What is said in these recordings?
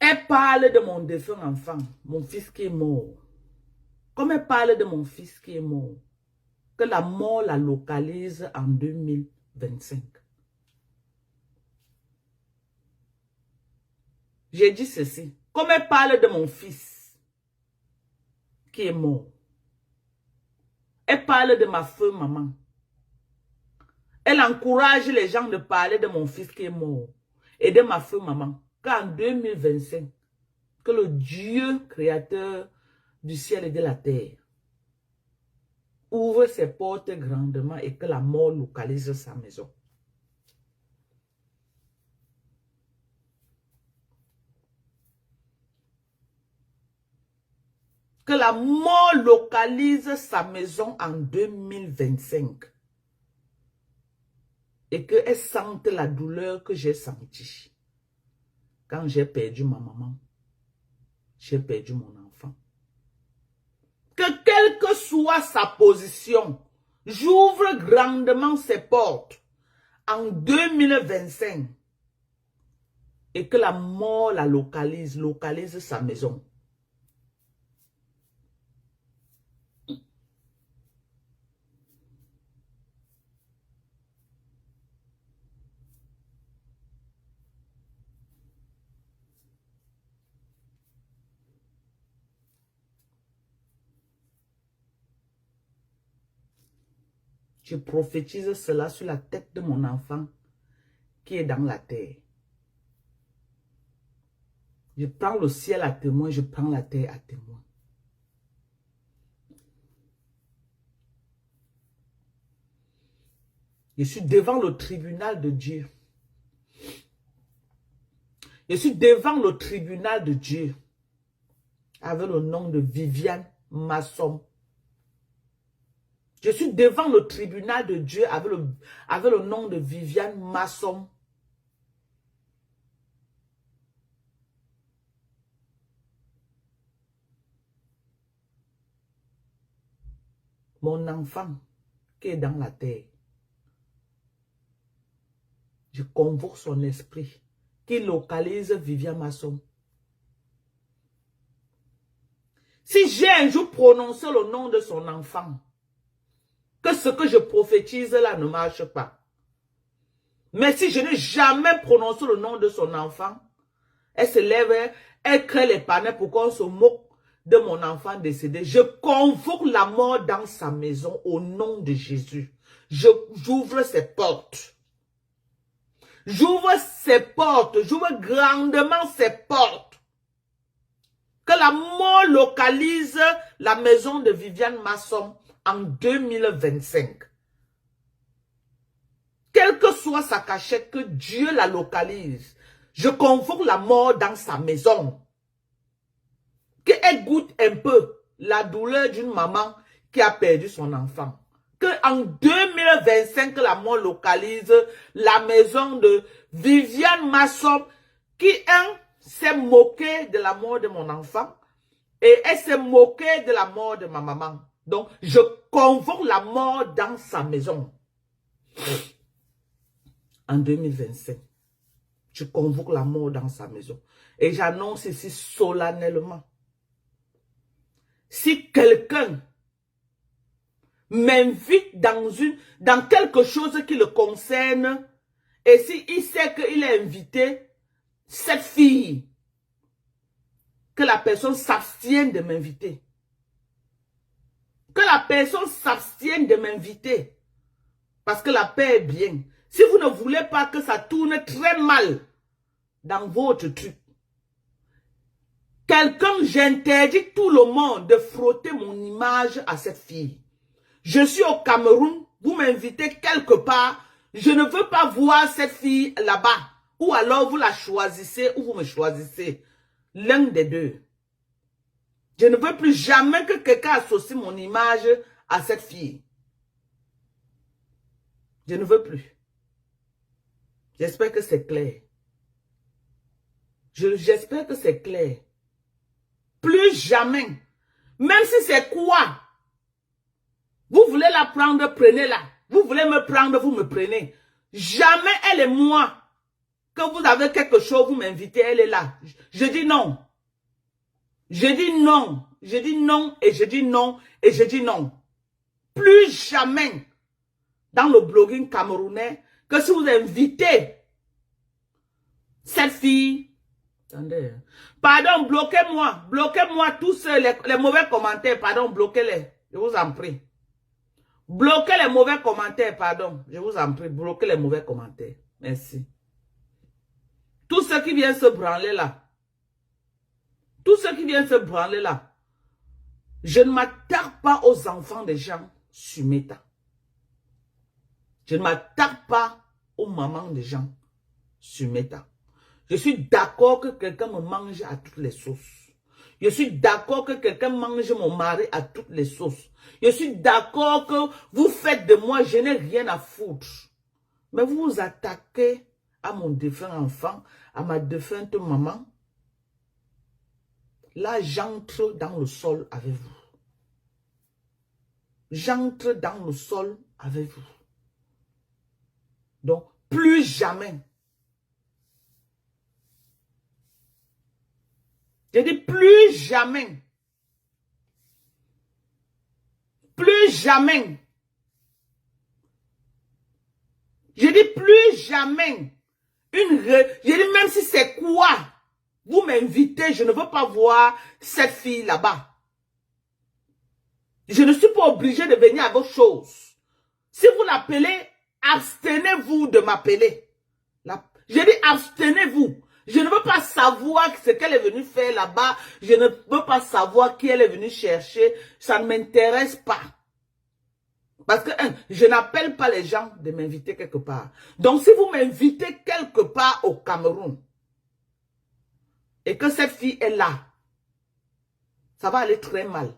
Elle parle de mon défunt enfant, mon fils qui est mort. Comme elle parle de mon fils qui est mort, que la mort la localise en 2025. J'ai dit ceci. Comme elle parle de mon fils qui est mort, elle parle de ma feu maman. Elle encourage les gens de parler de mon fils qui est mort et de ma feu maman. Qu'en 2025, que le Dieu créateur du ciel et de la terre ouvre ses portes grandement et que la mort localise sa maison. Que la mort localise sa maison en 2025. Et qu'elle sente la douleur que j'ai sentie. Quand j'ai perdu ma maman, j'ai perdu mon enfant. Que quelle que soit sa position, j'ouvre grandement ses portes en 2025. Et que la mort la localise sa maison. Je prophétise cela sur la tête de mon enfant qui est dans la terre. Je prends le ciel à témoin, je prends la terre à témoin. Je suis devant le tribunal de Dieu. Je suis devant le tribunal de Dieu avec le nom de Viviane Masson. Je suis devant le tribunal de Dieu avec le nom de Viviane Masson. Mon enfant qui est dans la terre, je convoque son esprit qui localise Viviane Masson. Si j'ai un jour prononcé le nom de son enfant, que ce que je prophétise là ne marche pas. Mais si je n'ai jamais prononcé le nom de son enfant, elle se lève, elle crée les panneaux pour qu'on se moque de mon enfant décédé. Je convoque la mort dans sa maison au nom de Jésus. J'ouvre ses portes. J'ouvre ses portes. J'ouvre grandement ses portes. Que la mort localise la maison de Viviane Masson en 2025. Quelle que soit sa cachette, que Dieu la localise. Je convoque la mort dans sa maison. Qu'elle goûte un peu la douleur d'une maman qui a perdu son enfant. Qu'en 2025, la mort localise la maison de Viviane Masson qui, s'est moquée de la mort de mon enfant et elle s'est moquée de la mort de ma maman. Donc, je convoque la mort dans sa maison. En 2025, je convoque la mort dans sa maison. Et j'annonce ici solennellement. Si quelqu'un m'invite dans quelque chose qui le concerne, et s'il sait qu'il est invité, cette fille, que la personne s'abstienne de m'inviter. Que la personne s'abstienne de m'inviter. Parce que la paix est bien. Si vous ne voulez pas que ça tourne très mal dans votre truc, j'interdis tout le monde de frotter mon image à cette fille. Je suis au Cameroun, vous m'invitez quelque part, je ne veux pas voir cette fille là-bas. Ou alors vous la choisissez ou vous me choisissez. L'un des deux. Je ne veux plus jamais que quelqu'un associe mon image à cette fille. Je ne veux plus. J'espère que c'est clair. J'espère que c'est clair. Plus jamais. Même si c'est quoi? Vous voulez la prendre, prenez-la. Vous voulez me prendre, vous me prenez. Jamais elle et moi, que vous avez quelque chose, vous m'invitez, elle est là. Je dis non. Je dis non. Je dis non et je dis non et je dis non. Plus jamais dans le blogging camerounais que si vous invitez cette fille. Attendez. Pardon, bloquez-moi. Bloquez-moi tous les mauvais commentaires. Pardon, bloquez-les. Je vous en prie. Bloquez les mauvais commentaires, pardon. Je vous en prie, bloquez les mauvais commentaires. Merci. Tous ceux qui viennent se branler là. Tous ceux qui viennent se branler là. Je ne m'attaque pas aux enfants des gens sur Meta. Je ne m'attaque pas aux mamans des gens sur Meta. Je suis d'accord que quelqu'un me mange à toutes les sauces. Je suis d'accord que quelqu'un mange mon mari à toutes les sauces. Je suis d'accord que vous faites de moi, je n'ai rien à foutre. Mais vous vous attaquez à mon défunt enfant, à ma défunte maman. Là, j'entre dans le sol avec vous. J'entre dans le sol avec vous. Donc, plus jamais. Je dis plus jamais. Plus jamais. Je dis plus jamais. Je dis même si c'est quoi. Vous m'invitez, je ne veux pas voir cette fille là-bas. Je ne suis pas obligé de venir à vos choses. Si vous l'appelez, abstenez-vous de m'appeler. Je dis abstenez-vous. Je ne veux pas savoir ce qu'elle est venue faire là-bas. Je ne veux pas savoir qui elle est venue chercher. Ça ne m'intéresse pas. Parce que je n'appelle pas les gens de m'inviter quelque part. Donc si vous m'invitez quelque part au Cameroun et que cette fille est là, ça va aller très mal.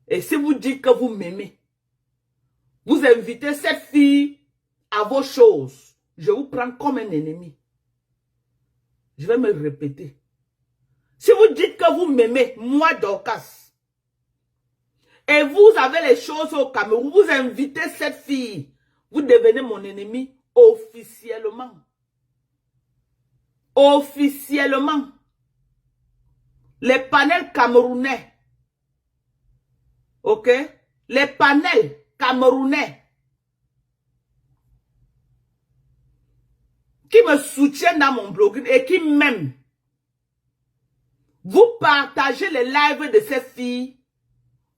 Et si vous dites que vous m'aimez, vous invitez cette fille à vos choses, je vous prends comme un ennemi. Je vais me répéter. Si vous dites que vous m'aimez, moi Dorcas, et vous avez les choses au Cameroun, vous invitez cette fille, vous devenez mon ennemi officiellement. Officiellement. Les panels camerounais. Ok? Les panels camerounais qui me soutiennent dans mon blog et qui m'aiment. Vous partagez les lives de ces filles.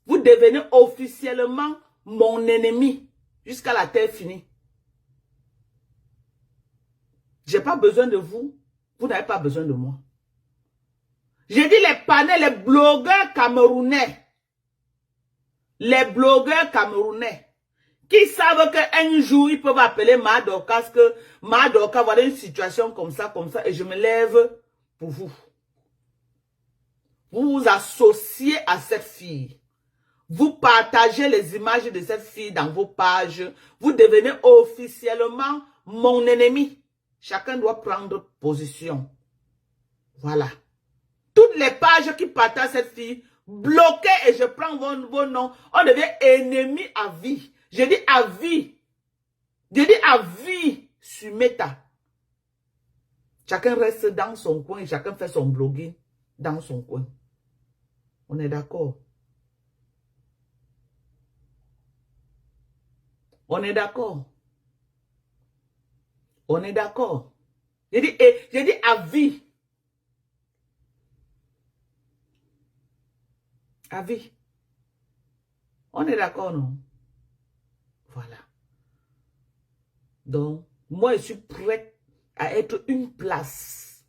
Vous devenez officiellement mon ennemi jusqu'à la terre finie. Je n'ai pas besoin de vous. Vous n'avez pas besoin de moi. J'ai dit les panels, les blogueurs camerounais. Les blogueurs camerounais qui savent qu'un jour, ils peuvent appeler Madorcas, que Madorcas, voilà une situation comme ça, et je me lève pour vous. Vous vous associez à cette fille. Vous partagez les images de cette fille dans vos pages. Vous devenez officiellement mon ennemi. Chacun doit prendre position. Voilà. Toutes les pages qui partagent cette fille, bloquez et je prends vos noms. On devient ennemi à vie. Je dis à vie. Je dis à vie sur Meta. Chacun reste dans son coin et chacun fait son blogging dans son coin. On est d'accord? On est d'accord? On est d'accord? Je dis à vie. À vie. On est d'accord, non? Voilà. Donc, moi, je suis prête à être une place.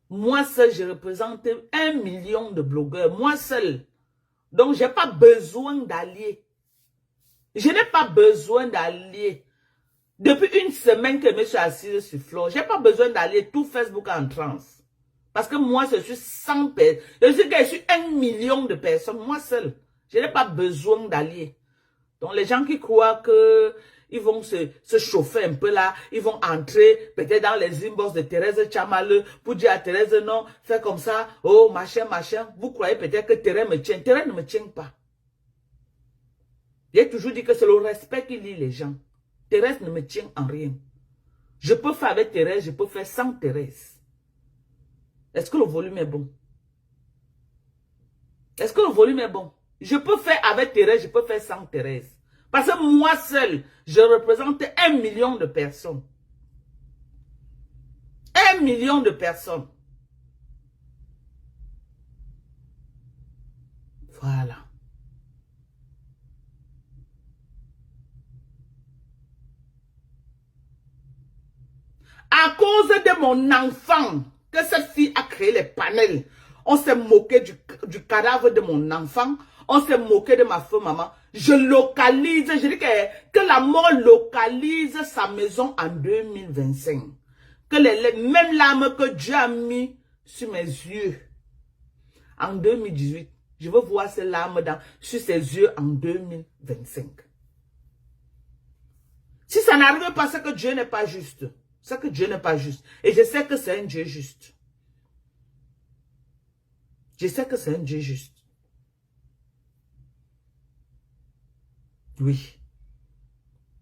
Moi seul, je représente 1 million de blogueurs. Moi seul. Donc, je n'ai pas besoin d'alliés. Je n'ai pas besoin d'alliés. Depuis une semaine que je me suis assise sur Floor, je n'ai pas besoin d'alliés. Tout Facebook en transe. Parce que moi, je suis 100 personnes. Je suis 1 million de personnes. Moi seul. Je n'ai pas besoin d'alliés. Donc, les gens qui croient que ils vont se chauffer un peu là, ils vont entrer peut-être dans les inbox de Thérèse Tchamaleu pour dire à Thérèse, non, fais comme ça, oh, machin, machin. Vous croyez peut-être que Thérèse me tient. Thérèse ne me tient pas. J'ai toujours dit que c'est le respect qui lie les gens. Thérèse ne me tient en rien. Je peux faire avec Thérèse, je peux faire sans Thérèse. Est-ce que le volume est bon? Est-ce que le volume est bon? Je peux faire avec Thérèse, je peux faire sans Thérèse. Parce que moi seul, je représente 1 million de personnes. 1 million de personnes. Voilà. À cause de mon enfant, que cette fille a créé les panels, on s'est moqué du cadavre de mon enfant, on s'est moqué de ma femme maman. Je localise, je dis que la mort localise sa maison en 2025. Que les mêmes larmes que Dieu a mis sur mes yeux en 2018, je veux voir ces larmes sur ses yeux en 2025. Si ça n'arrive pas, c'est que Dieu n'est pas juste. C'est que Dieu n'est pas juste. Et je sais que c'est un Dieu juste. Je sais que c'est un Dieu juste. Oui.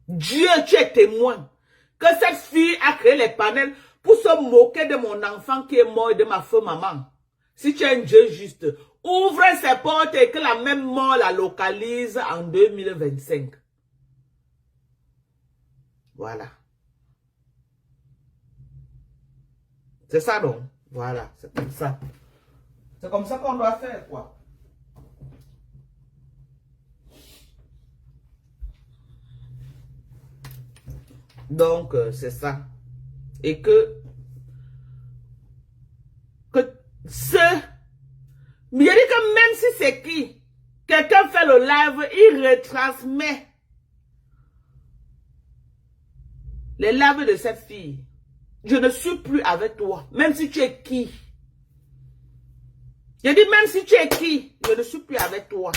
Dieu, tu es témoin que cette fille a créé les panels pour se moquer de mon enfant qui est mort et de ma femme maman. Si tu es un Dieu juste, ouvre ses portes et que la même mort la localise en 2025. Voilà. C'est ça donc. Voilà, c'est comme ça. C'est comme ça qu'on doit faire, quoi. Donc, c'est ça. Et que ce... Mais il dit que même si c'est qui, quelqu'un fait le live, il retransmet les lives de cette fille. Je ne suis plus avec toi, même si tu es qui. Je dis même si tu es qui, je ne suis plus avec toi.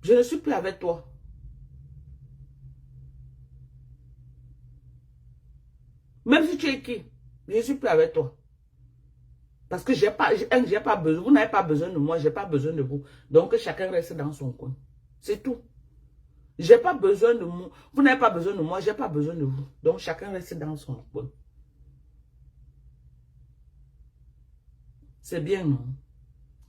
Je ne suis plus avec toi. Même si tu es qui, je ne suis plus avec toi. Parce que j'ai pas besoin, vous n'avez pas besoin de moi, j'ai pas besoin de vous. Donc chacun reste dans son coin. C'est tout. J'ai pas besoin de moi. Vous n'avez pas besoin de moi, j'ai pas besoin de vous. Donc chacun reste dans son coin. C'est bien, non?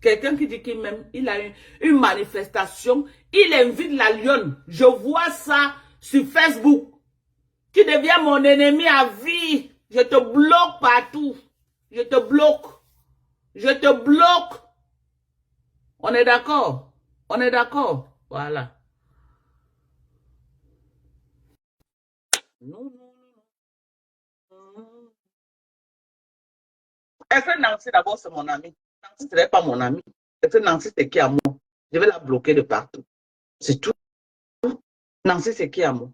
Quelqu'un qui dit qu'il m'aime, il a une manifestation, il invite la lionne. Je vois ça sur Facebook. Tu deviens mon ennemi à vie. Je te bloque partout. Je te bloque. Je te bloque. On est d'accord? On est d'accord? Voilà. Non, non, non. Est-ce que Nancy, d'abord, c'est mon ami? Nancy, ce n'est pas mon ami. Est-ce que Nancy, c'est qui à moi? Je vais la bloquer de partout. C'est tout. Nancy, c'est qui à moi?